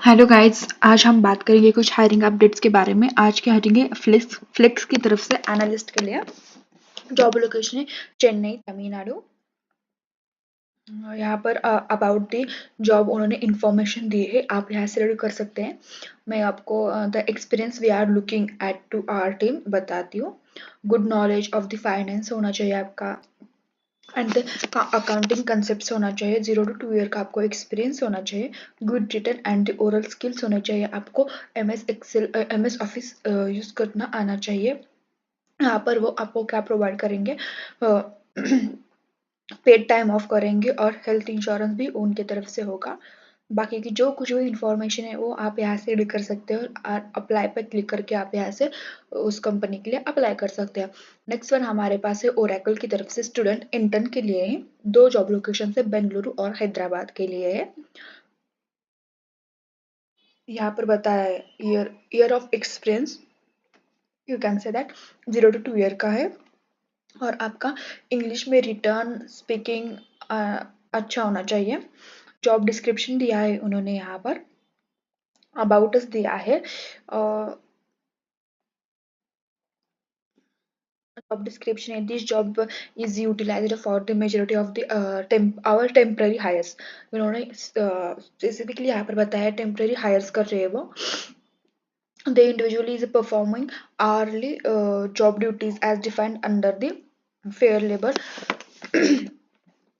Hello guys, आज हम बात करेंगे कुछ हायरिंग अपडेट्स के बारे में। आज के हायरिंग फ्लेक्स की तरफ से एनालिस्ट के लिए। जॉब लोकेशन है चेन्नई, तमिलनाडु। यहाँ पर अबाउट दी जॉब उन्होंने इंफॉर्मेशन दी है, आप यहाँ से रीड कर सकते हैं। मैं आपको the experience we are looking at to our team बताती हूँ। Good knowledge of the finance होना चाहिए आपका, एंड अकाउंटिंग कंसेप्ट होना चाहिए। 0 to 2 ईयर का आपको एक्सपीरियंस होना चाहिए। Good written and oral skills होने चाहिए आपको। MS Excel, MS Office use करना आना चाहिए। यहाँ पर वो आपको क्या प्रोवाइड करेंगे, पेड टाइम ऑफ करेंगे और हेल्थ इंश्योरेंस भी उनके तरफ से होगा। बाकी की जो कुछ भी इंफॉर्मेशन है वो आप यहाँ से रीड कर सकते हो और अप्लाई पर क्लिक करके आप यहाँ से उस कंपनी के लिए अप्लाई कर सकते हैं। नेक्स्ट वन हमारे पास है ओरेकल की तरफ से स्टूडेंट इंटर्न के लिए है। 2 जॉब लोकेशन है, बेंगलुरु और हैदराबाद के लिए है। यहाँ पर बताया है year of experience, you can say that 0 to 2 year का है। और आपका इंग्लिश में रिटर्न स्पीकिंग अच्छा होना चाहिए। जॉब डिस्क्रिप्शन दिया है उन्होंने, यहाँ पर अबाउट अस दिया है। job description is this job is utilized for the majority of the our temporary hires। उन्होंने स्पेसिफिकली यहाँ पर बताया टेम्पररी हायर्स कर रहे हैं वो। the individual is performing hourly job duties as defined under the fair labor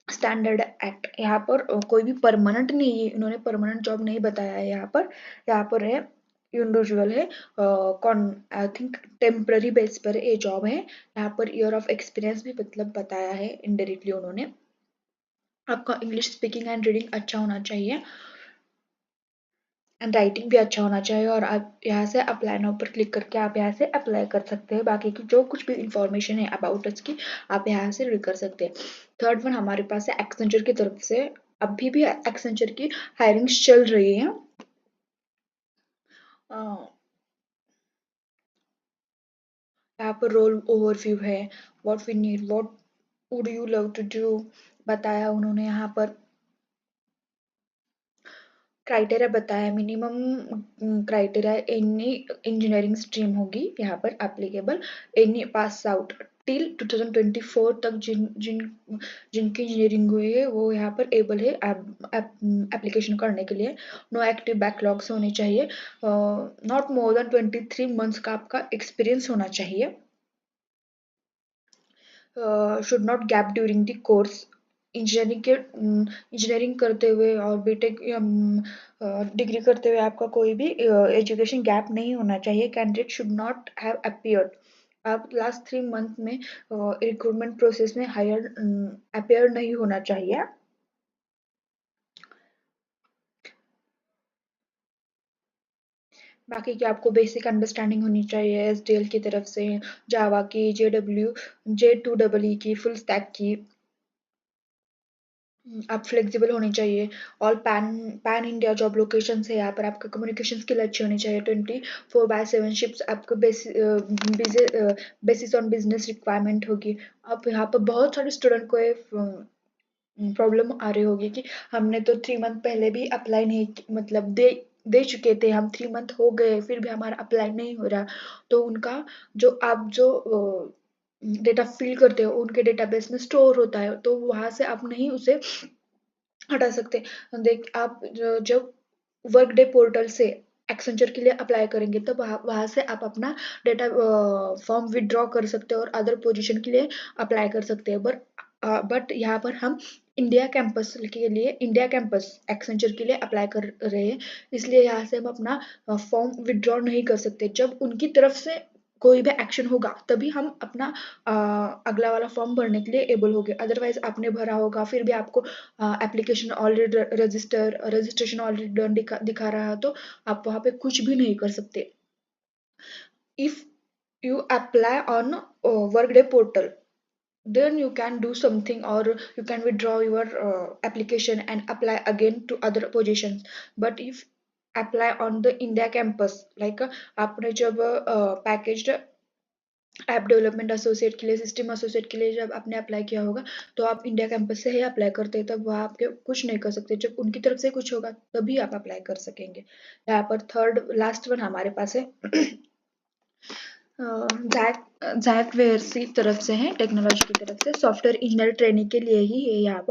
standard act. यहाँ पर कोई भी परमानेंट नहीं है, उन्होंने परमानेंट जॉब नहीं बताया है। यहाँ पर है इंडिविजुअल है, कौन आई थिंक टेम्पररी बेस पर ये जॉब है। यहाँ पर ईयर ऑफ एक्सपीरियंस भी मतलब बताया है इनडायरेक्टली उन्होंने। आपका इंग्लिश स्पीकिंग एंड रीडिंग अच्छा होना चाहिए एंड राइटिंग भी अच्छा होना चाहिए। और आप यहाँ से अप्लाई नाउ पर क्लिक करके आप यहाँ से अप्लाई कर सकते हैं। बाकी की जो कुछ भी इंफॉर्मेशन है अबाउट अस की आप यहाँ से रीड कर सकते हैं। थर्ड वन हमारे पास है एक्सेंचर की तरफ से। अभी भी एक्सेंचर की हायरिंग्स चल रही है। यहाँ पर रोल ओवरव्यू है, what we need, what would you love to do बताया उन्होंने। यहाँ पर क्राइटेरिया बताया, minimum criteria any engineering stream होगी यहाँ पर applicable, any pass out till 2024 तक जिनकी इंजीनियरिंग हुई है वो यहाँ पर एबल है एप्लीकेशन करने के लिए। नो एक्टिव बैकलॉग्स होने चाहिए। नॉट मोर देन 23 मंथ्स का आपका एक्सपीरियंस होना चाहिए। Should not gap during the course. Engineering करते हुए और बीटेक डिग्री करते हुए आपका कोई भी एजुकेशन गैप नहीं होना चाहिए। Candidate should not have appeared, आप लास्ट 3 मंथ में रिक्रूटमेंट प्रोसेस में हायर अपीयर नहीं होना चाहिए। बाकी की आपको बेसिक अंडरस्टैंडिंग होनी चाहिए SDL की तरफ से, जावा की, J2EE की, फुल स्टैक की। आप फ्लेक्सिबल होने चाहिए। All pan India job location है। यहाँ पर आपका कम्युनिकेशन स्किल अच्छी होनी चाहिए। 24/7 शिफ्ट आपको बेसिस ऑन बिजनेस रिक्वायरमेंट होगी। अब यहाँ पर बहुत सारे स्टूडेंट को प्रॉब्लम आ रही होगी कि हमने तो 3 मंथ पहले भी अप्लाई नहीं मतलब दे चुके थे, हम 3 मंथ हो गए फिर भी हमारा अप्लाई नहीं हो रहा। तो उनका जो डेटा फिल करते हो उनके डेटाबेस में स्टोर होता है, तो वहां से आप नहीं उसे हटा सकते। देख आप जब वर्क डे पोर्टल से एक्सेंचर के लिए अप्लाई करेंगे तब वहां से आप अपना डेटा फॉर्म विड्रॉ कर सकते हो और अदर पोजीशन के लिए अप्लाई कर सकते हैं। बट यहाँ पर हम इंडिया कैंपस के लिए, इंडिया कैंपस एक्सेंचर के लिए अप्लाई कर रहे हैं, इसलिए यहाँ से हम अपना फॉर्म विड्रॉ नहीं कर सकते। जब उनकी तरफ से कोई भी एक्शन होगा तभी हम अपना अगला वाला फॉर्म भरने के लिए एबल होंगे। अदरवाइज आपने भरा होगा फिर भी आपको application already registration already done दिखा रहा है तो आप वहाँ पे कुछ भी नहीं कर सकते। If you apply on workday portal, then you can do something or you can withdraw your application and apply again to other positions। but if apply on the India campus, like आपने जब packaged app development associate के लिए, system associate के लिए जब आपने apply किया होगा तो आप इंडिया कैंपस से ही अप्लाई करते हैं, तब वहाँ आपके कुछ नहीं कर सकते। जब उनकी तरफ से कुछ होगा तभी आप अप्लाई कर सकेंगे। यहाँ पर थर्ड लास्ट वन हमारे पास है जैक वेयर्स की तरफ से है, टेक्नोलॉजी की तरफ से सॉफ्टवेयर इंजीनियर ट्रेनिंग के लिए ही है। यहाँ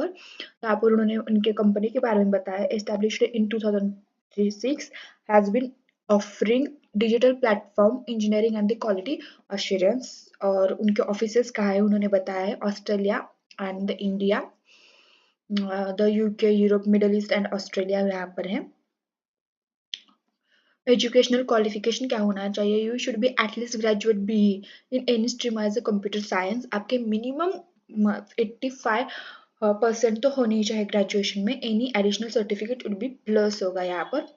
पर उन्होंने उनके कंपनी के बारे में बताया। Established in 2006 has been offering digital platform engineering and the quality assurance. और उनके ऑफिसेस कहाँ है उन्होंने बताया है, Australia and India, the UK, Europe, Middle East and Australia यहाँ पर है। एजुकेशनल क्वालिफिकेशन क्या होना चाहिए? You should be at least graduate be in any stream as a computer science. आपके मिनिमम 85% तो होनी ही चाहिए ग्रेजुएशन में। Any additional certificate would B plus होगा यहाँ पर।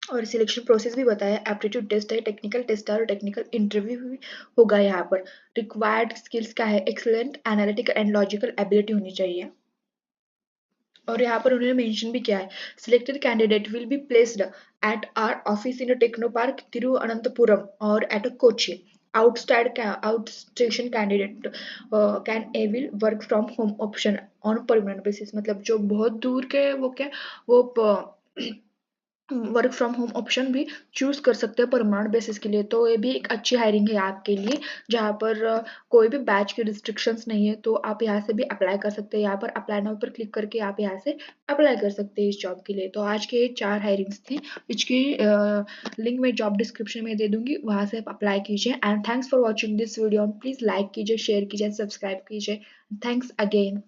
और सिलेक्शन प्रोसेस भी बताया, एप्टीट्यूड टेस्ट है, टेक्निकल टेस्ट है और टेक्निकल इंटरव्यू भी होगा यहाँ पर। रिक्वायर्ड स्किल्स क्या है? Excellent analytical and logical ability होनी चाहिए। और यहाँ पर उन्होंने मेंशन भी किया है, selected candidate will be placed at our office in Techno park Thiruvananthapuram और at a Kochi. Outstation candidate can avail work from home option on permanent basis. मतलब जो बहुत दूर के वो क्या वो वर्क फ्रॉम होम ऑप्शन भी चूज कर सकते हैं परमानेंट बेसिस के लिए। तो ये भी एक अच्छी हायरिंग है आपके लिए, जहाँ पर कोई भी बैच की रिस्ट्रिक्शंस नहीं है। तो आप यहाँ से भी अप्लाई कर सकते हैं। यहाँ पर अप्लाई नाउ पर क्लिक करके आप यहाँ से अप्लाई कर सकते हैं इस जॉब के लिए। तो आज के ये 4 हायरिंग्स थी, इसकी लिंक मैं जॉब डिस्क्रिप्शन में दे दूंगी, वहाँ से आप अप्लाई कीजिए। And thanks for watching this video. Please like कीजिए, शेयर कीजिए, सब्सक्राइब कीजिए। Thanks again.